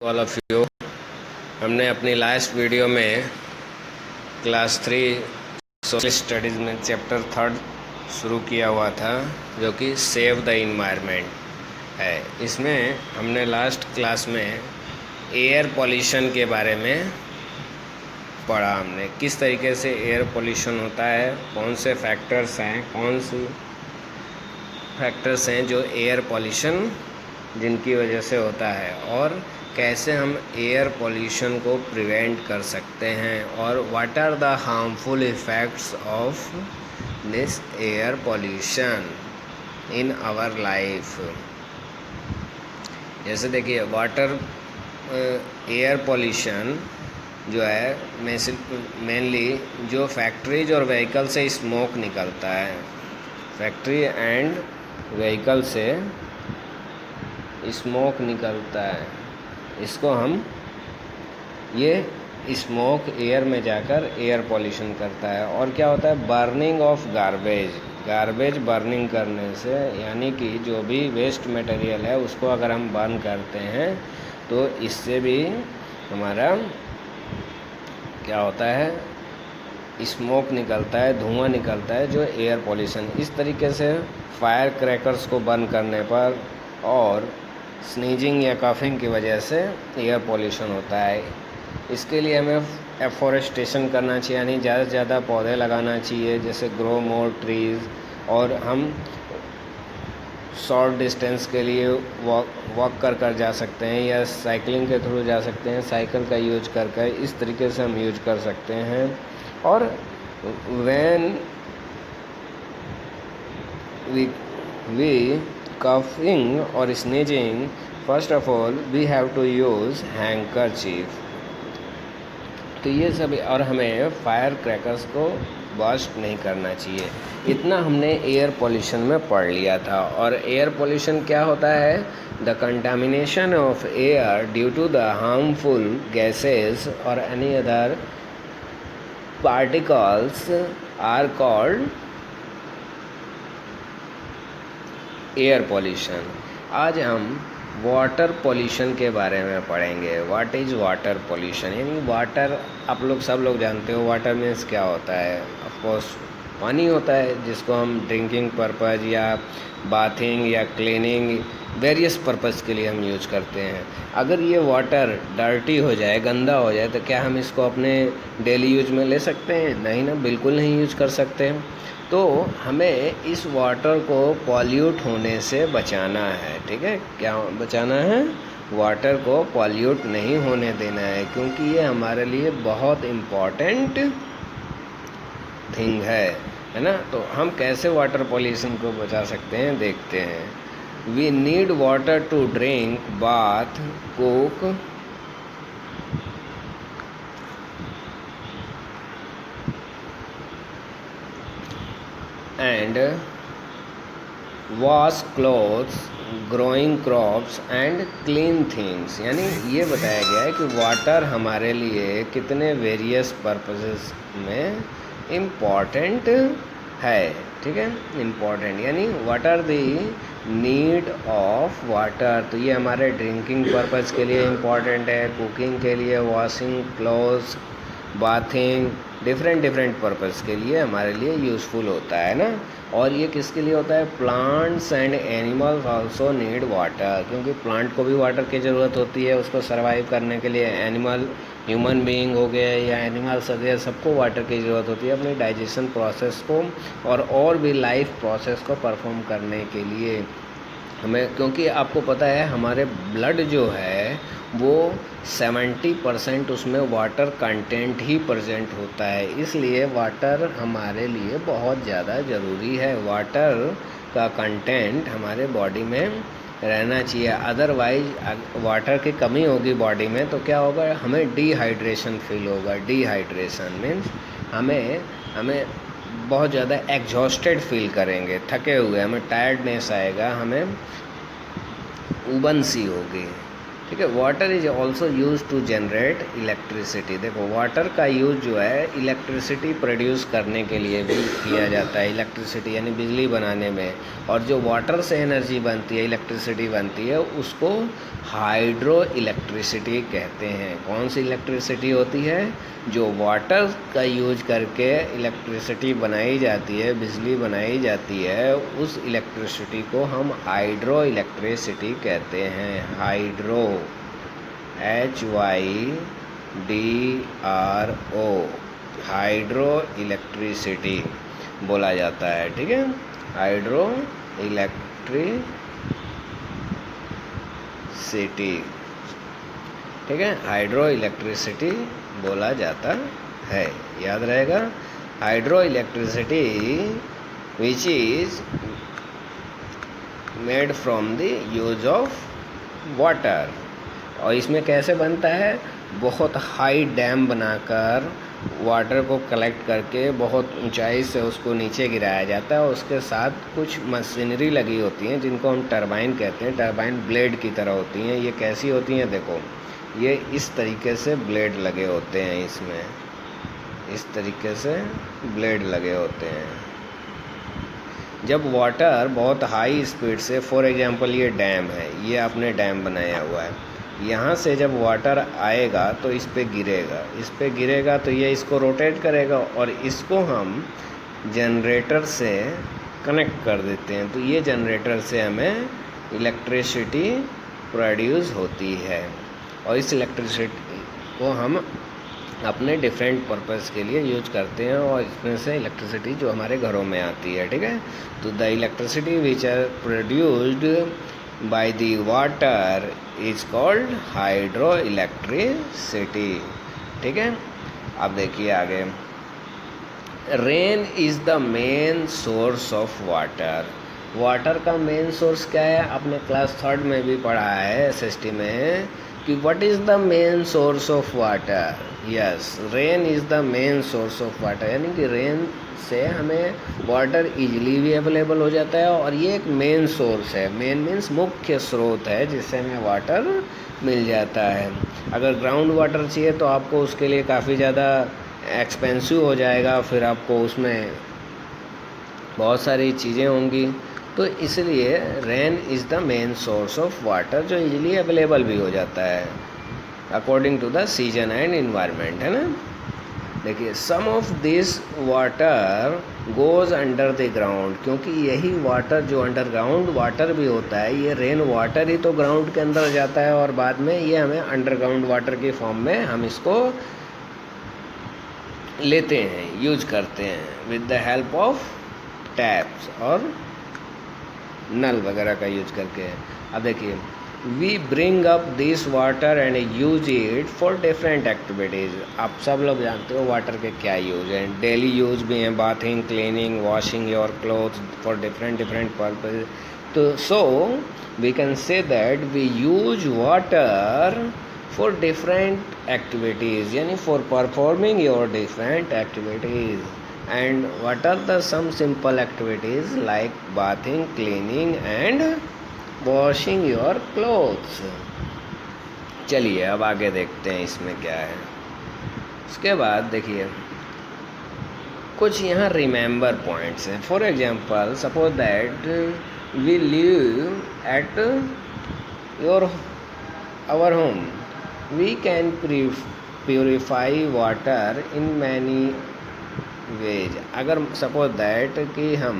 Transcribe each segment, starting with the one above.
All of you. हमने अपनी last video में क्लास 3 सोशल स्टडीज़ में चैप्टर 3 शुरू किया हुआ था, जो कि सेव द इन्वायरमेंट है। इसमें हमने लास्ट क्लास में एयर पोल्यूशन के बारे में पढ़ा। हमने किस तरीके से एयर पोल्यूशन होता है, कौन से फैक्टर्स हैं जो एयर पोल्यूशन जिनकी वजह से होता है, और कैसे हम एयर पोल्यूशन को प्रिवेंट कर सकते हैं, और what are the harmful effects of this air pollution in our life. जैसे देखिए, वाटर एयर पोल्यूशन जो है मेनली जो फैक्ट्रीज और व्हीकल से स्मोक निकलता है, फैक्ट्री एंड व्हीकल से स्मोक निकलता है, इसको हम ये स्मोक एयर में जाकर एयर पोल्यूशन करता है। और क्या होता है, बर्निंग ऑफ गार्बेज बर्निंग करने से, यानी कि जो भी वेस्ट मटेरियल है उसको अगर हम बर्न करते हैं तो इससे भी हमारा क्या होता है, स्मोक निकलता है, धुआं निकलता है, जो एयर पोल्यूशन। इस तरीके से फायर क्रैकर्स को बर्न करने पर और स्नीजिंग या कफिंग की वजह से एयर पोल्यूशन होता है। इसके लिए हमें एफॉरेस्टेशन करना चाहिए, यानी ज़्यादा से ज़्यादा पौधे लगाना चाहिए, जैसे ग्रो मोर ट्रीज़। और हम शॉर्ट डिस्टेंस के लिए वॉक कर जा सकते हैं, या साइकिलिंग के थ्रू जा सकते हैं, साइकिल का यूज करके इस तरीके से हम यूज कर सकते हैं। और when we coughing or sneezing, first of all we have to use handkerchief। तो ये सब, और हमें फायर क्रैकर्स को बर्स्ट नहीं करना चाहिए। इतना हमने एयर पोल्यूशन में पढ़ लिया था। और एयर पोल्यूशन क्या होता है, the contamination of air due to the harmful gases और any other particles are called air pollution. आज हम वाटर पोल्यूशन के बारे में पढ़ेंगे। व्हाट इज़ वाटर पोल्यूशन, यानी वाटर आप लोग सब लोग जानते हो, वाटर मीन्स क्या होता है। ऑफ कोर्स पानी होता है, जिसको हम ड्रिंकिंग पर्पज़ या बाथिंग या क्लीनिंग वेरियस पर्पज़ के लिए हम यूज करते हैं। अगर ये वाटर डर्टी हो जाए, गंदा हो जाए, तो क्या हम इसको अपने डेली यूज में ले सकते हैं? नहीं ना, बिल्कुल नहीं यूज कर सकते। तो हमें इस वाटर को पॉल्यूट होने से बचाना है। ठीक है, क्या बचाना है? वाटर को पॉल्यूट नहीं होने देना है, क्योंकि ये हमारे लिए बहुत इम्पॉर्टेंट थिंग है ना। तो हम कैसे वाटर पॉल्यूशन को बचा सकते हैं, देखते हैं। We need water to drink, bath, cook, and wash clothes, growing crops and clean things। यानी ये बताया गया है कि वाटर हमारे लिए कितने वेरियस पर्पसेस में इम्पॉर्टेंट है। ठीक है, इम्पॉर्टेंट यानी what are the need of water. तो ये हमारे ड्रिंकिंग पर्पज़ के लिए इम्पॉर्टेंट है, कुकिंग के लिए, washing clothes, bathing, different purpose के लिए हमारे लिए यूज़फुल होता है ना। और ये किसके लिए होता है? Plants and animals also need water, क्योंकि प्लांट को भी वाटर की ज़रूरत होती है उसको सर्वाइव करने के लिए। एनिमल, ह्यूमन बीइंग हो गए या एनिमल्स हो गए, सबको वाटर की ज़रूरत होती है अपनी डाइजेशन प्रोसेस को और भी लाइफ प्रोसेस को परफॉर्म करने के लिए हमें। क्योंकि आपको पता है हमारे ब्लड जो है वो 70% उसमें वाटर कंटेंट ही प्रेजेंट होता है, इसलिए वाटर हमारे लिए बहुत ज़्यादा ज़रूरी है। वाटर का कंटेंट हमारे बॉडी में रहना चाहिए, अदरवाइज वाटर की कमी होगी बॉडी में तो क्या होगा, हमें डिहाइड्रेशन फील होगा। डिहाइड्रेशन मीन्स हमें बहुत ज़्यादा एग्जॉस्टेड फील करेंगे, थके हुए, हमें टायर्डनेस आएगा, हमें उबन सी होगी। ठीक है। Water is also use to generate electricity. देखो वाटर का यूज जो है इलेक्ट्रिसिटी प्रोड्यूस करने के लिए भी किया जाता है, इलेक्ट्रिसिटी यानी बिजली बनाने में। और जो वाटर से एनर्जी बनती है, इलेक्ट्रिसिटी बनती है, उसको हाइड्रो इलेक्ट्रिसिटी कहते हैं। कौन सी इलेक्ट्रिसिटी होती है? जो वाटर का यूज करके इलेक्ट्रिसिटी बनाई जाती है, बिजली बनाई जाती है, उस इलेक्ट्रिसिटी को हम हाइड्रो इलेक्ट्रिसिटी कहते हैं। हाइड्रो, HYDRO, हाइड्रो इलेक्ट्रिसिटी बोला जाता है। ठीक है, हाइड्रो इलेक्ट्रिसिटी, ठीक है, हाइड्रो इलेक्ट्रिसिटी बोला जाता है, याद रहेगा। Hydro electricity which is made from the use of water. और इसमें कैसे बनता है? बहुत हाई डैम बनाकर वाटर को कलेक्ट करके बहुत ऊंचाई से उसको नीचे गिराया जाता है, और उसके साथ कुछ मशीनरी लगी होती हैं जिनको हम टरबाइन कहते हैं। टरबाइन ब्लेड की तरह होती हैं। ये कैसी होती हैं? देखो, ये इस तरीके से ब्लेड लगे होते हैं, इसमें इस तरीके से ब्लेड लगे होते हैं। जब वाटर बहुत हाई स्पीड से, फॉर एग्जांपल ये डैम है, ये आपने डैम बनाया हुआ है, यहाँ से जब वाटर आएगा तो इस पे गिरेगा तो ये इसको रोटेट करेगा और इसको हम जनरेटर से कनेक्ट कर देते हैं। तो ये जनरेटर से हमें इलेक्ट्रिसिटी प्रोड्यूस होती है, और इस इलेक्ट्रिसिटी को हम अपने डिफरेंट पर्पस के लिए यूज करते हैं, और इसमें से इलेक्ट्रिसिटी जो हमारे घरों में आती है। ठीक है, तो the electricity which are produced by the water is called hydro electricity. ठीक है, अब देखिए आगे। Rain is the main source of water. Water का मेन सोर्स क्या है? आपने क्लास 3rd में भी पढ़ा है SST में कि what is the main source of water. Yes, rain is the main source of water, यानी कि रेन से हमें वाटर इजीली भी अवेलेबल हो जाता है, और ये एक मेन सोर्स है। मेन मीन्स मुख्य स्रोत है जिससे हमें वाटर मिल जाता है। अगर ग्राउंड वाटर चाहिए तो आपको उसके लिए काफ़ी ज़्यादा एक्सपेंसिव हो जाएगा, फिर आपको उसमें बहुत सारी चीज़ें होंगी। तो इसलिए rain is the main source of water, जो इजीली अवेलेबल भी हो जाता है according to the season and environment, है ना। देखिए, some of this water goes under the ground, क्योंकि यही वाटर जो अंडरग्राउंड वाटर भी होता है, ये रेन वाटर ही तो ग्राउंड के अंदर जाता है, और बाद में ये हमें अंडरग्राउंड वाटर के फॉर्म में हम इसको लेते हैं, यूज करते हैं with the help of taps और नल वगैरह का यूज करके। अब देखिए, we bring up this water and use it for different activities. आप सब लोग जानते हो वाटर के क्या यूज हैं। डेली यूज भी हैं, bathing, cleaning, washing your clothes for different purpose. तो so we can say that we use water for different activities, यानी for performing your different activities. And what are the some simple activities like bathing, cleaning and washing your clothes? चलिए अब आगे देखते हैं इसमें क्या है। उसके बाद देखिए कुछ यहाँ रिमेंबर पॉइंट्स हैं। For example, suppose that we live at our home, we can purify water in many ways. अगर सपोज दैट कि हम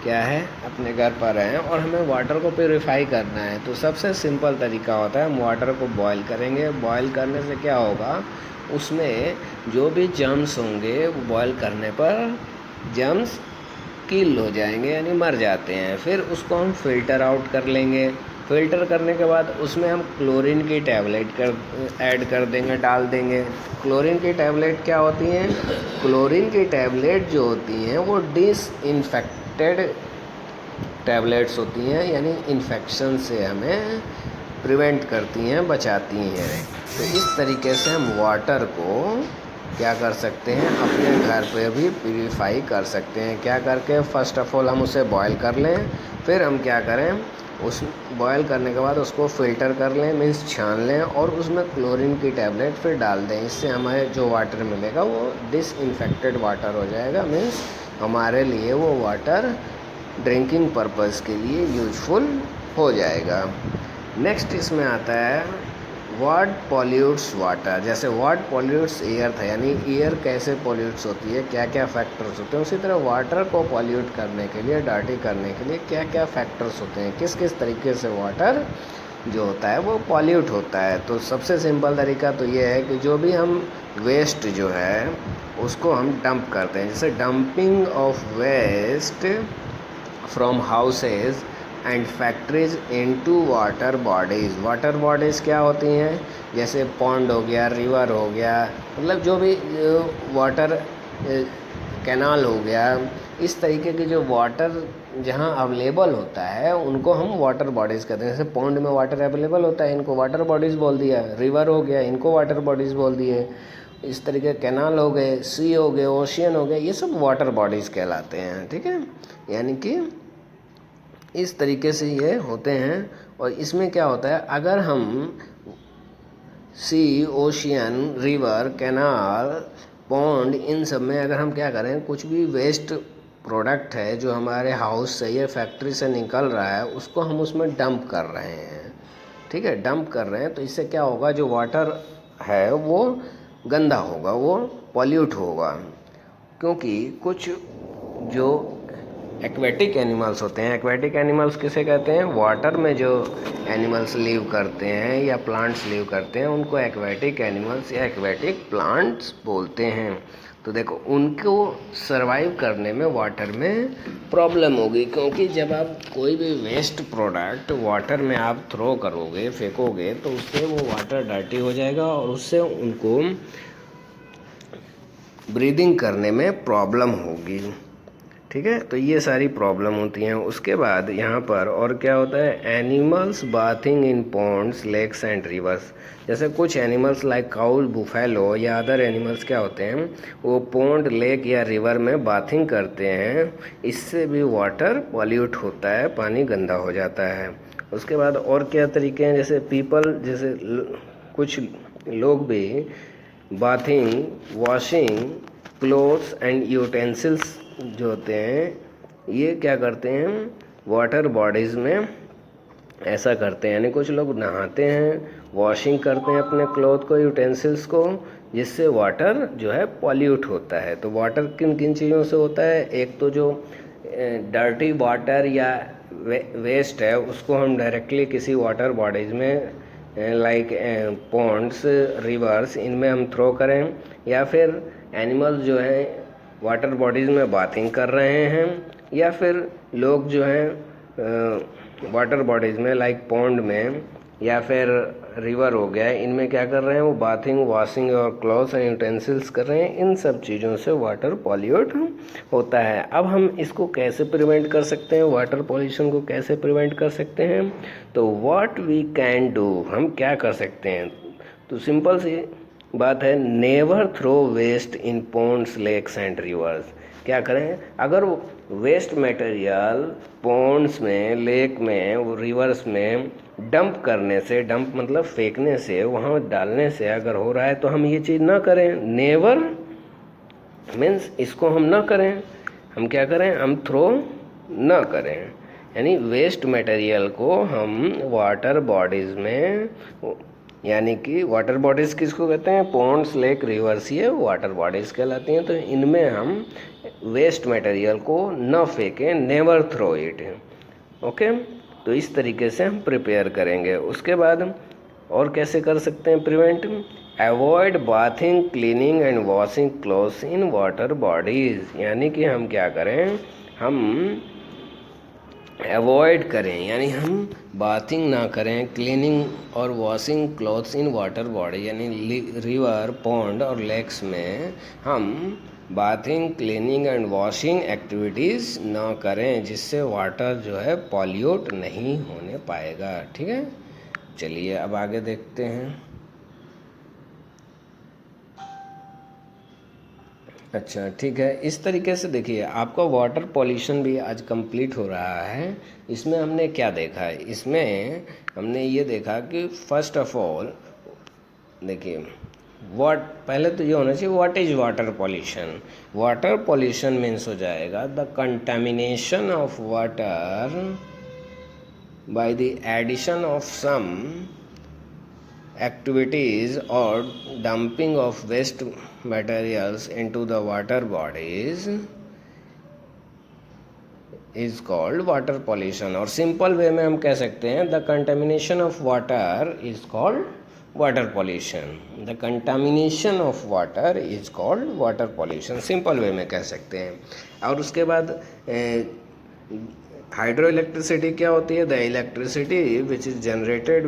क्या है अपने घर पर हैं और हमें वाटर को प्योरीफाई करना है, तो सबसे सिंपल तरीका होता है हम वाटर को बॉईल करेंगे। बॉईल करने से क्या होगा, उसमें जो भी जर्म्स होंगे वो बॉईल करने पर जर्म्स किल हो जाएंगे, यानी मर जाते हैं। फिर उसको हम फ़िल्टर आउट कर लेंगे। फ़िल्टर करने के बाद उसमें हम क्लोरीन की टैबलेट ऐड कर देंगे, डाल देंगे। क्लोरीन की टैबलेट क्या होती हैं? क्लोरीन की टैबलेट जो होती हैं वो डिसइंफेक्टेड टैबलेट्स होती हैं, यानी इन्फेक्शन से हमें प्रिवेंट करती हैं, बचाती हैं। तो इस तरीके से हम वाटर को क्या कर सकते हैं, अपने घर पे भी प्यूरीफाई कर सकते हैं। क्या करके, फ़र्स्ट ऑफ ऑल हम उसे बॉईल कर लें, फिर हम क्या करें, उस बॉयल करने के बाद उसको फ़िल्टर कर लें, मीन्स छान लें, और उसमें क्लोरीन की टैबलेट फिर डाल दें। इससे हमें जो वाटर मिलेगा वो डिसइंफेक्टेड वाटर हो जाएगा, मीन्स हमारे लिए वो वाटर ड्रिंकिंग पर्पज़ के लिए यूजफुल हो जाएगा। नेक्स्ट इसमें आता है व्हाट पॉल्यूट्स वाटर। जैसे व्हाट पॉल्यूट्स एयर था, यानी एयर कैसे पॉल्यूट्स होती है, क्या क्या फैक्टर्स होते हैं, उसी तरह वाटर को पॉल्यूट करने के लिए, डर्टी करने के लिए क्या क्या फैक्टर्स होते हैं, किस किस तरीके से वाटर जो होता है वो पॉल्यूट होता है। तो सबसे सिंपल तरीका तो ये है कि जो भी हम वेस्ट जो है उसको हम डंप करते हैं, जैसे dumping of waste from houses and factories into water bodies. Water bodies क्या होती हैं, जैसे पॉन्ड हो गया, रिवर हो गया, मतलब जो भी वाटर कैनाल हो गया, इस तरीके की जो वाटर जहाँ अवेलेबल होता है उनको हम वाटर बॉडीज़ कहते हैं। जैसे पॉन्ड में वाटर अवेलेबल होता है, इनको वाटर बॉडीज़ बोल दिया। रिवर हो गया, इनको वाटर बॉडीज़ बोल दिए। इस तरीके कैनाल हो गए, सी हो गए, ओशियन हो गए, ये सब वाटर बॉडीज़ कहलाते हैं। ठीक है, यानी कि इस तरीके से ये होते हैं। और इसमें क्या होता है, अगर हम सी, ओशियन, रिवर, कैनाल, पॉन्ड, इन सब में अगर हम क्या करें, कुछ भी वेस्ट प्रोडक्ट है जो हमारे हाउस से या फैक्ट्री से निकल रहा है उसको हम उसमें डंप कर रहे हैं, ठीक है, डंप कर रहे हैं, तो इससे क्या होगा, जो वाटर है वो गंदा होगा, वो पॉल्यूट होगा। क्योंकि कुछ जो एक्वेटिक एनिमल्स होते हैं, एक्वेटिक एनिमल्स किसे कहते हैं, वाटर में जो एनिमल्स लिव करते हैं या प्लांट्स लिव करते हैं उनको एक्वेटिक एनिमल्स या एक्वेटिक प्लांट्स बोलते हैं। तो देखो उनको सरवाइव करने में वाटर में प्रॉब्लम होगी, क्योंकि जब आप कोई भी वेस्ट प्रोडक्ट वाटर में आप थ्रो करोगे, फेंकोगे, तो उससे वो वाटर डर्टी हो जाएगा और उससे उनको ब्रीदिंग करने में प्रॉब्लम होगी। ठीक है, तो ये सारी प्रॉब्लम होती हैं। उसके बाद यहाँ पर और क्या होता है, animals bathing in ponds, lakes and rivers. जैसे कुछ एनिमल्स लाइक काउज, बुफेलो या अदर एनिमल्स क्या होते हैं, वो पॉन्ड, लेक या रिवर में बाथिंग करते हैं, इससे भी वाटर पॉल्यूट होता है, पानी गंदा हो जाता है। उसके बाद और क्या तरीके हैं, जैसे पीपल, जैसे कुछ लोग भी bathing, washing clothes and utensils जो होते हैं ये क्या करते हैं, वाटर बॉडीज़ में ऐसा करते हैं। यानी कुछ लोग नहाते हैं, वॉशिंग करते हैं अपने क्लॉथ को, यूटेंसिल्स को, जिससे वाटर जो है पॉल्यूट होता है। तो वाटर किन किन चीज़ों से होता है, एक तो जो डर्टी वाटर या वेस्ट है उसको हम डायरेक्टली किसी वाटर बॉडीज़ में लाइक पॉन्ड्स, रिवर्स, इनमें हम थ्रो करें, या फिर एनिमल्स जो हैं वाटर बॉडीज़ में बाथिंग कर रहे हैं, या फिर लोग जो हैं वाटर बॉडीज़ में लाइक पॉन्ड में या फिर रिवर हो गया, इनमें क्या कर रहे हैं, वो बाथिंग, वॉशिंग और क्लॉथ्स एंड यूटेंसिल्स कर रहे हैं। इन सब चीज़ों से वाटर पॉल्यूट होता है। अब हम इसको कैसे प्रिवेंट कर सकते हैं, वाटर पॉल्यूशन को कैसे प्रिवेंट कर सकते हैं, तो व्हाट वी कैन डू, हम क्या कर सकते हैं, तो सिंपल सी बात है, never throw waste in ponds, lakes and rivers. क्या करें, अगर वेस्ट मटेरियल पॉन्ड्स में, लेक में, रिवर्स में डंप करने से, डंप मतलब फेंकने से, वहाँ डालने से अगर हो रहा है तो हम ये चीज़ ना करें। नेवर मीन्स इसको हम ना करें, हम क्या करें, हम थ्रो ना करें। यानी वेस्ट मटेरियल को हम वाटर बॉडीज़ में, यानी कि वाटर बॉडीज़ किसको कहते हैं, पॉन्ड्स, लेक, रिवर्स, ये वाटर बॉडीज़ कहलाती हैं। तो इनमें हम वेस्ट मटेरियल को न फेंकें, नेवर थ्रो इट। ओके, तो इस तरीके से हम प्रिपेयर करेंगे। उसके बाद और कैसे कर सकते हैं prevent, avoid bathing, cleaning and washing clothes in water bodies. यानी कि हम क्या करें, हम अवॉइड करें, यानी हम बाथिंग ना करें, क्लीनिंग और washing clothes in water body, यानी रिवर, पॉन्ड और लेक्स में हम bathing, cleaning and washing activities ना करें, जिससे वाटर जो है पॉल्यूट नहीं होने पाएगा। ठीक है, चलिए अब आगे देखते हैं। अच्छा ठीक है, इस तरीके से देखिए आपका वाटर पॉल्यूशन भी आज कंप्लीट हो रहा है। इसमें हमने क्या देखा है, इसमें हमने ये देखा कि फर्स्ट ऑफ ऑल देखिए वाट पहले तो ये होना चाहिए what is water pollution. Water pollution means हो जाएगा the contamination of water by the addition of some activities or dumping of waste materials into the water bodies is called water pollution। और simple way में हम कह सकते हैं the contamination of water is called water pollution. The contamination of water is called water pollution, simple way में कह सकते हैं। और उसके बाद हाइड्रो इलेक्ट्रिसिटी क्या होती है, the electricity which is generated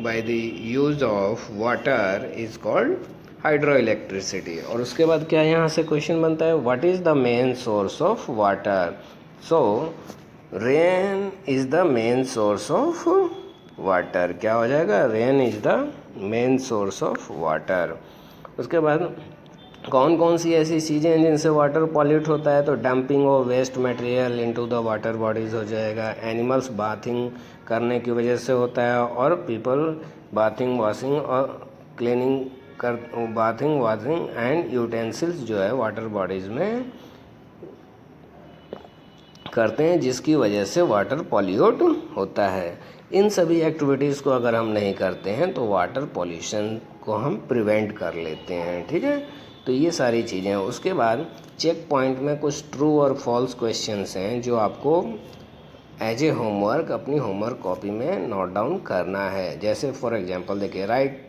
by the use of water is called hydro electricity. और उसके बाद क्या यहाँ से क्वेश्चन बनता है, what is the main source of water. So rain is the main source of water, क्या हो जाएगा, rain is the main source of water. उसके बाद कौन कौन सी ऐसी चीज़ें हैं जिनसे वाटर पॉल्यूट होता है, तो dumping of waste material into the water bodies हो जाएगा, एनिमल्स बाथिंग करने की वजह से होता है, और पीपल बाथिंग वॉशिंग और क्लीनिंग कर बाथिंग वॉशिंग एंड यूटेंसिल्स जो है वाटर बॉडीज़ में करते हैं, जिसकी वजह से वाटर पॉल्यूट होता है। इन सभी एक्टिविटीज़ को अगर हम नहीं करते हैं तो वाटर पॉल्यूशन को हम प्रिवेंट कर लेते हैं, ठीक है। तो ये सारी चीज़ें हैं। उसके बाद चेक पॉइंट में कुछ ट्रू और फॉल्स क्वेश्चंस हैं जो आपको एज ए होमवर्क अपनी होमवर्क कॉपी में नोट डाउन करना है। जैसे फॉर एग्जांपल देखिए, राइट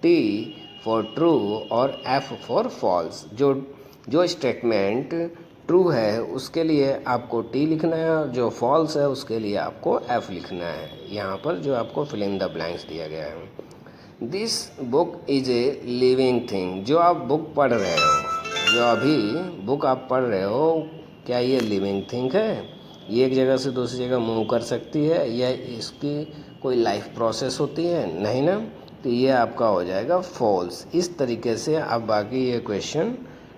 टी फॉर ट्रू और एफ फॉर फॉल्स। जो स्टेटमेंट ट्रू है उसके लिए आपको टी लिखना है, और जो फॉल्स है उसके लिए आपको एफ लिखना है। यहाँ पर जो आपको फिल इन द ब्लैंक्स दिया गया है। This book is a living thing. जो आप बुक पढ़ रहे हो, जो अभी बुक आप पढ़ रहे हो, क्या ये लिविंग थिंग है? ये एक जगह से दूसरी जगह मूव कर सकती है, या इसकी कोई लाइफ प्रोसेस होती है? नहीं ना। तो ये आपका हो जाएगा फॉल्स। इस तरीके से आप बाकी ये क्वेश्चन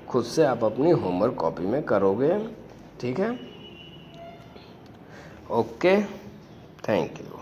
खुद से आप अपनी होमवर्क कॉपी में करोगे, ठीक है। Okay, thank you.